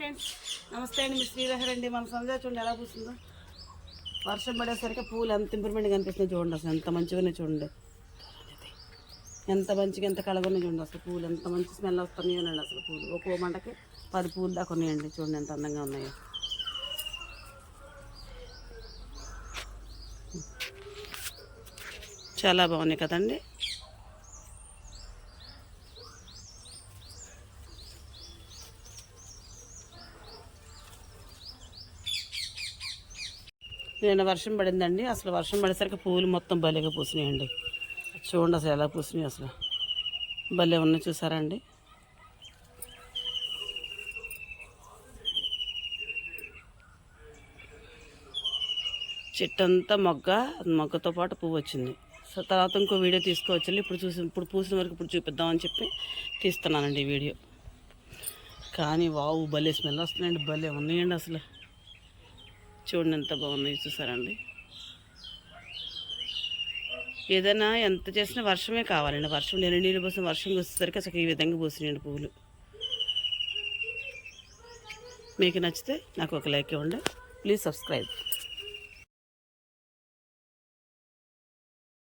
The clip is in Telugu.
ఫ్రెండ్స్, నమస్తే అండి. మీ శ్రీలహరి అండి. మన సంజయ్ చూడండి ఎలా పూస్తుందో. వర్షం పడేసరికి పూలు ఎంత ఇంప్రూవ్మెంట్ కనిపిస్తుంది చూడండి. అసలు ఎంత మంచిగానే చూడండి, ఎంత మంచిగా ఎంత కళగానే చూడండి. అసలు పూలు ఎంత మంచి స్మెల్ వస్తున్నాయోనండి. అసలు పూలు ఒక్కో మంటకి 10 పూలు దాకా ఉన్నాయండి. చూడండి ఎంత అందంగా ఉన్నాయో. చాలా బాగున్నాయి కదండి. నిన్న వర్షం పడిందండి. అసలు వర్షం పడేసరికి పూలు మొత్తం భలేగా పూసినాయండి. చూడండి అసలు ఎలా పూసినాయి. అసలు భలే ఉన్నాయి చూసారండి. చెట్టు అంతా మొగ్గతో పాటు పువ్వు వచ్చింది. సో తర్వాత ఇంకో వీడియో తీసుకోవచ్చు. ఇప్పుడు పూసిన వరకు ఇప్పుడు చూపిద్దామని చెప్పి తీస్తున్నానండి ఈ వీడియో. కానీ వావు భలే స్మెల్ వస్తున్నాయండి. భలే ఉన్నాయండి అసలు. చూడండి ఎంత బాగున్నాయి చూసారండి. ఏదైనా ఎంత చేసినా వర్షమే కావాలండి. వర్షం నీళ్ళు పోసిన వర్షం వచ్చేసరికి అసలు ఈ విధంగా పోసినాయండి పువ్వులు. మీకు నచ్చితే నాకు ఒక లైక్ ఇవ్వండి. Please subscribe.